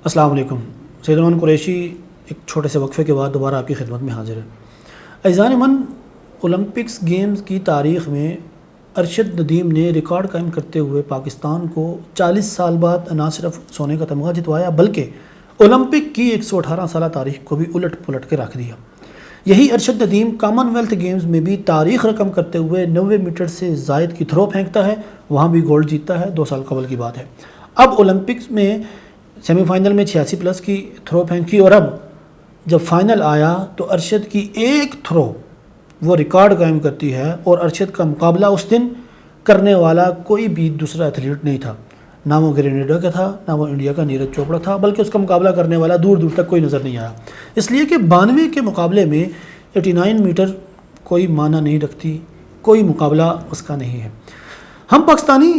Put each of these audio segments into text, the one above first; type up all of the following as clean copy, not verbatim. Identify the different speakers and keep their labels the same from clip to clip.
Speaker 1: السلام علیکم۔ سید نعمان قریشی ایک چھوٹے سے وقفے کے بعد دوبارہ آپ کی خدمت میں حاضر ہے۔ عزیزان من، اولمپکس گیمز کی تاریخ میں ارشد ندیم نے ریکارڈ قائم کرتے ہوئے پاکستان کو 40 سال بعد نہ صرف سونے کا تمغہ جتوایا بلکہ اولمپک کی 118 سالہ تاریخ کو بھی الٹ پلٹ کے رکھ دیا۔ یہی Arshad Nadeem common wealth games میں بھی تاریخ رقم کرتے ہوئے 90 میٹر سے زائد کی تھرو پھینکتا ہے، وہاں بھی گولڈ جیتتا ہے، 2 سال قبل کی بات ہے۔ اب اولمپکس میں سیمی فائنل میں 86 پلس کی تھرو پھینکی، اور اب جب فائنل آیا تو ارشد کی ایک تھرو وہ ریکارڈ قائم کرتی ہے، اور ارشد کا مقابلہ اس دن کرنے والا کوئی بھی دوسرا ایتھلیٹ نہیں تھا، نہ وہ گرینیڈا کا تھا، نہ وہ انڈیا کا نیرج چوپڑا تھا، بلکہ اس کا مقابلہ کرنے والا دور دور تک کوئی نظر نہیں آیا، اس لیے کہ 92 کے مقابلے میں 89 میٹر کوئی معنی نہیں رکھتی، کوئی مقابلہ اس کا نہیں ہے۔ ہم پاکستانی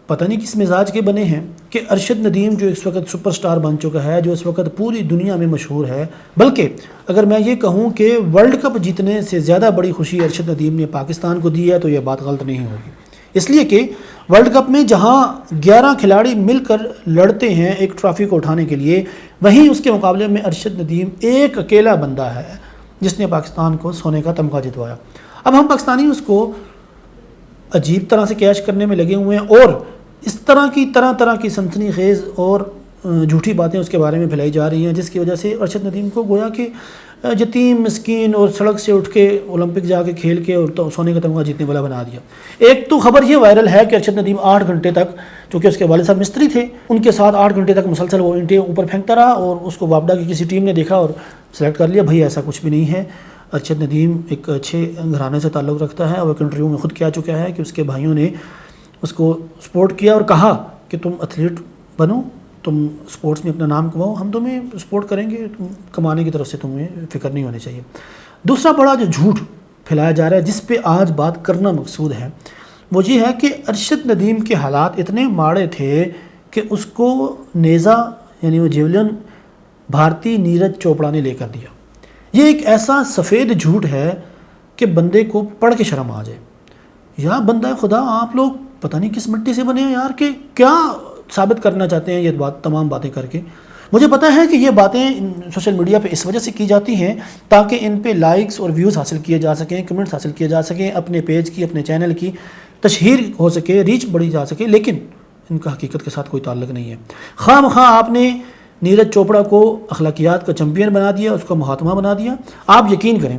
Speaker 1: پتہ نہیں کس مزاج کے بنے ہیں کہ ارشد ندیم جو اس وقت سپر سٹار بن چکا ہے، جو اس وقت پوری دنیا میں مشہور ہے، بلکہ اگر میں یہ کہوں کہ ورلڈ کپ جیتنے سے زیادہ بڑی خوشی ارشد ندیم نے پاکستان کو دی ہے تو یہ بات غلط نہیں ہوگی، اس لیے کہ ورلڈ کپ میں جہاں 11 کھلاڑی مل کر لڑتے ہیں ایک ٹرافی کو اٹھانے کے لیے، وہیں اس کے مقابلے میں ارشد ندیم ایک اکیلا بندہ ہے جس نے پاکستان کو سونے کا تمغہ جتوایا۔ اب ہم پاکستانی اس کو عجیب طرح سے کیش کرنے میں لگے ہوئے ہیں، اور اس طرح کی سنسنی خیز اور جھوٹی باتیں اس کے بارے میں پھیلائی جا رہی ہیں، جس کی وجہ سے ارشد ندیم کو گویا کہ یتیم مسکین اور سڑک سے اٹھ کے اولمپک جا کے کھیل کے اور سونے کا تمغہ جیتنے والا بنا دیا۔ ایک تو خبر یہ وائرل ہے کہ ارشد ندیم 8 گھنٹے تک، چونکہ اس کے والد صاحب مستری تھے، ان کے ساتھ 8 گھنٹے تک مسلسل وہ اینٹیں اوپر پھینکتا رہا، اور اس کو وابڈا کی کسی ٹیم نے دیکھا اور سلیکٹ کر لیا۔ بھائی ایسا کچھ بھی نہیں ہے، ارشد ندیم ایک اچھے گھرانے سے تعلق رکھتا ہے، اور ایک انٹرویو میں خود کہہ چکا ہے کہ اس کے بھائیوں نے اس کو سپورٹ کیا اور کہا کہ تم ایتھلیٹ بنو، تم سپورٹس میں اپنا نام کماؤ، ہم تمہیں سپورٹ کریں گے، تم کمانے کی طرف سے تمہیں فکر نہیں ہونی چاہیے۔ دوسرا بڑا جو جھوٹ پھیلایا جا رہا ہے، جس پہ آج بات کرنا مقصود ہے، وہ یہ ہے کہ ارشد ندیم کے حالات اتنے ماڑے تھے کہ اس کو نیزا یعنی وہ جیولن بھارتی نیرج چوپڑا نے لے کر دیا۔ یہ ایک ایسا سفید جھوٹ ہے کہ بندے کو پڑھ کے شرم آ جائے۔ یا بندہ خدا، آپ لوگ پتہ نہیں کس مٹی سے بنے ہیں یار، کہ کیا ثابت کرنا چاہتے ہیں یہ تمام باتیں کر کے۔ مجھے پتہ ہے کہ یہ باتیں سوشل میڈیا پہ اس وجہ سے کی جاتی ہیں تاکہ ان پہ لائکس اور ویوز حاصل کیے جا سکیں، کمنٹس حاصل کیے جا سکیں، اپنے پیج کی، اپنے چینل کی تشہیر ہو سکے، ریچ بڑھی جا سکے، لیکن ان کا حقیقت کے ساتھ کوئی تعلق نہیں ہے۔ خواہ مخواہ آپ نے نیرج چوپڑا کو اخلاقیات کا چیمپئن بنا دیا، اس کو مہاتما بنا دیا۔ آپ یقین کریں،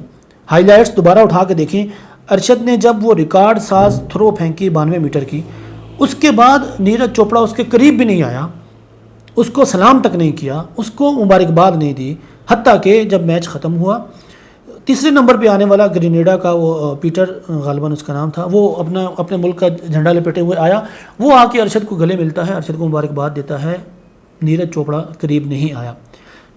Speaker 1: ہائی لائٹس دوبارہ اٹھا کے دیکھیں، ارشد نے جب وہ ریکارڈ ساز تھرو پھینکی 92 میٹر کی، اس کے بعد نیرج چوپڑا اس کے قریب بھی نہیں آیا، اس کو سلام تک نہیں کیا، اس کو مبارکباد نہیں دی، حتیٰ کہ جب میچ ختم ہوا، تیسرے نمبر پہ آنے والا گرینیڈا کا وہ پیٹر غالباً اس کا نام تھا، وہ اپنے ملک کا جھنڈا لپیٹے ہوئے آیا، وہ آ کے ارشد کو گلے ملتا ہے، ارشد کو مبارکباد دیتا ہے، نیرج چوپڑا قریب نہیں آیا۔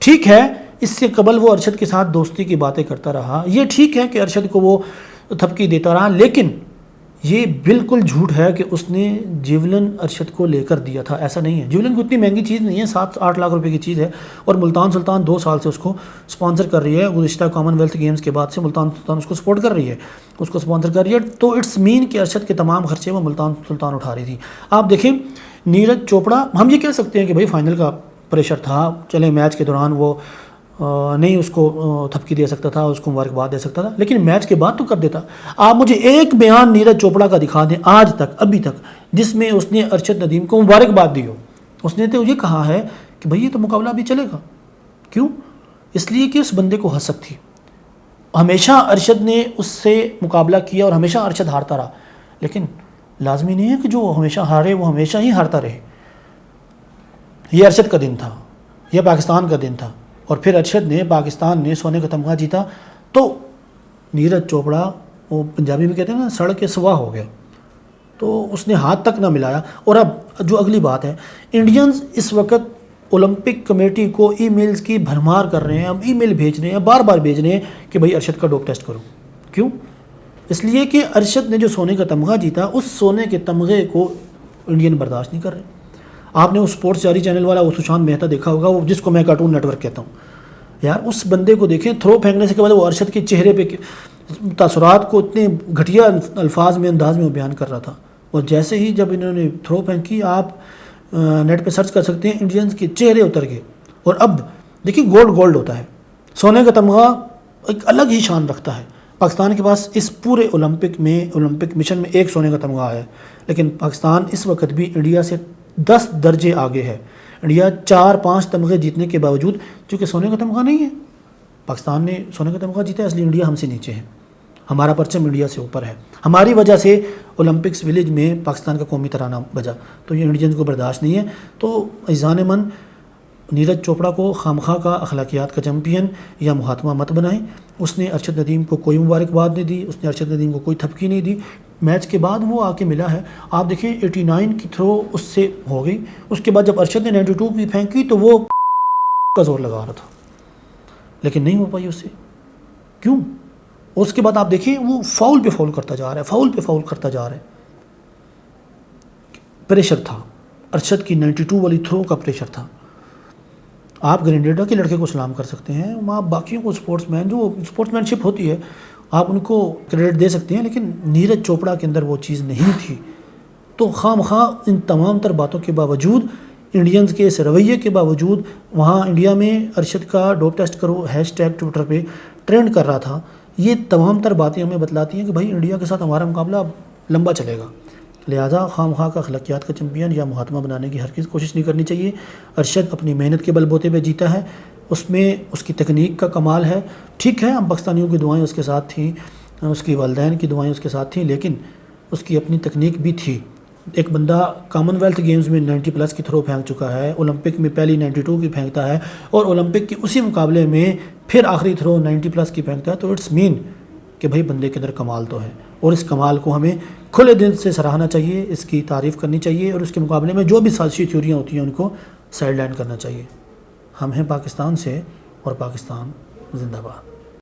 Speaker 1: ٹھیک ہے، اس سے قبل وہ ارشد کے ساتھ دوستی کی باتیں کرتا رہا، یہ ٹھیک ہے کہ ارشد کو وہ تھپکی دیتا رہا، لیکن یہ بالکل جھوٹ ہے کہ اس نے جیولن ارشد کو لے کر دیا تھا۔ ایسا نہیں ہے، جیولن کو اتنی مہنگی چیز نہیں ہے، 7-8 لاکھ روپے کی چیز ہے، اور ملتان سلطان 2 سال سے اس کو سپانسر کر رہی ہے، گزشتہ کامن ویلتھ گیمز کے بعد سے ملتان سلطان اس کو سپورٹ کر رہی ہے، اس کو سپانسر کر رہی ہے، تو اٹس مین کہ ارشد کے تمام خرچے وہ ملتان سلطان اٹھا رہی تھی۔ آپ دیکھیں نیرج چوپڑا، ہم یہ کہہ سکتے ہیں کہ بھائی فائنل کا پریشر تھا، چلیں میچ کے دوران وہ نہیں اس کو تھپکی دے سکتا تھا، اس کو مبارکباد دے سکتا تھا، لیکن میچ کے بعد تو کر دیتا۔ آپ مجھے ایک بیان نیرج چوپڑا کا دکھا دیں آج تک، ابھی تک، جس میں اس نے ارشد ندیم کو مبارکباد دی ہو۔ اس نے تو یہ کہا ہے کہ بھئی یہ تو مقابلہ ابھی چلے گا۔ کیوں؟ اس لیے کہ اس بندے کو حسد تھی، ہمیشہ ارشد نے اس سے مقابلہ کیا اور ہمیشہ ارشد ہارتا رہا، لیکن لازمی نہیں ہے کہ جو ہمیشہ ہارے وہ ہمیشہ ہی ہارتا رہے۔ یہ ارشد کا دن تھا، یہ پاکستان کا دن تھا، اور پھر ارشد نے، پاکستان نے سونے کا تمغہ جیتا، تو نیرج چوپڑا، وہ پنجابی میں کہتے ہیں نا، سڑ کے سوا ہو گیا، تو اس نے ہاتھ تک نہ ملایا۔ اور اب جو اگلی بات ہے، انڈینز اس وقت اولمپک کمیٹی کو ای میلز کی بھرمار کر رہے ہیں، اب ای میل بھیج رہے ہیں، بار بار بھیج رہے ہیں کہ بھئی ارشد کا ڈوپ ٹیسٹ کرو۔ کیوں؟ اس لیے کہ ارشد نے جو سونے کا تمغہ جیتا، اس سونے کے تمغے کو انڈین برداشت نہیں کر رہے۔ آپ نے وہ اسپورٹس جاری چینل والا وہ سشانت مہتا دیکھا ہوگا، وہ جس کو میں کارٹون نیٹ ورک کہتا ہوں، یار اس بندے کو دیکھیں، تھرو پھینکنے سے کے بعد وہ ارشد کے چہرے پہ تاثرات کو اتنے گھٹیا الفاظ میں، انداز میں بیان کر رہا تھا، اور جیسے ہی جب انہوں نے تھرو پھینکی، آپ نیٹ پہ سرچ کر سکتے ہیں، انڈینز کے چہرے اتر گئے، اور اب دیکھیے گولڈ ہوتا ہے، سونے کا تمغہ ایک الگ ہی شان رکھتا ہے. پاکستان کے پاس اس پورے اولمپک مشن میں ایک سونے کا تمغہ ہے، لیکن پاکستان اس وقت بھی انڈیا سے 10 درجے آگے ہے. انڈیا 4-5 تمغے جیتنے کے باوجود، چونکہ سونے کا تمغہ نہیں ہے، پاکستان نے سونے کا تمغہ جیتا ہے، اس لیے انڈیا ہم سے نیچے ہے. ہمارا پرچم انڈیا سے اوپر ہے. ہماری وجہ سے اولمپکس ولیج میں پاکستان کا قومی ترانہ بجا، تو یہ انڈینز کو برداشت نہیں ہے. تو عزیزان من، نیرج چوپڑا کو خامخواہ کا اخلاقیات کا چیمپئن یا مہاتما مت بنائیں. اس نے ارشد ندیم کو کوئی مبارکباد نہیں دی، اس نے ارشد ندیم کو کوئی تھپکی نہیں دی. میچ کے بعد وہ آ کے ملا ہے، آپ دیکھیں 89 کی تھرو اس سے ہو گئی، اس کے بعد جب ارشد نے 92 کی پھینکی تو وہ کا زور لگا رہا تھا، لیکن نہیں ہو پائی اس سے. کیوں؟ اس کے بعد آپ دیکھیں وہ فاؤل پہ فاؤل کرتا جا رہا ہے، فاؤل پہ فاؤل کرتا جا رہا ہے. پریشر تھا، ارشد کی 92 والی تھرو کا پریشر تھا. آپ گرینیڈا کے لڑکے کو سلام کر سکتے ہیں، آپ باقیوں کو سپورٹس مین جو سپورٹس مین شپ ہوتی ہے آپ ان کو کریڈٹ دے سکتے ہیں، لیکن نیرج چوپڑا کے اندر وہ چیز نہیں تھی. تو خواہ ان تمام تر باتوں کے باوجود، انڈینز کے اس رویے کے باوجود، وہاں انڈیا میں ارشد کا ڈوپ ٹیسٹ کرو #، ٹویٹر پہ ٹرینڈ کر رہا تھا. یہ تمام تر باتیں ہمیں بتلاتی ہیں کہ بھائی انڈیا کے ساتھ ہمارا مقابلہ اب لمبا چلے گا. لہٰذا خواہ کا اخلاقیات کا چیمپئن یا مہاتما بنانے کی ہرگز کوشش نہیں کرنی چاہیے. ارشد اپنی محنت کے بل بوتے پہ جیتا ہے، اس میں اس کی تکنیک کا کمال ہے. ٹھیک ہے، ہم پاکستانیوں کی دعائیں اس کے ساتھ تھیں، اس کی والدین کی دعائیں اس کے ساتھ تھیں، لیکن اس کی اپنی تکنیک بھی تھی. ایک بندہ کامن ویلتھ گیمز میں 90+ کی تھرو پھینک چکا ہے، اولمپک میں پہلی 92 کی پھینکتا ہے، اور اولمپک کے اسی مقابلے میں پھر آخری تھرو 90+ کی پھینکتا ہے. تو اٹس مین کہ بھائی بندے کے اندر کمال تو ہے، اور اس کمال کو ہمیں کھلے دل سے سراہنا چاہیے، اس کی تعریف کرنی چاہیے، اور اس کے مقابلے میں جو بھی سازشی تھیوریاں ہوتی ہیں ان کو سائڈ لائن کرنا چاہیے. ہم ہیں پاکستان سے، اور پاکستان زندہ باد.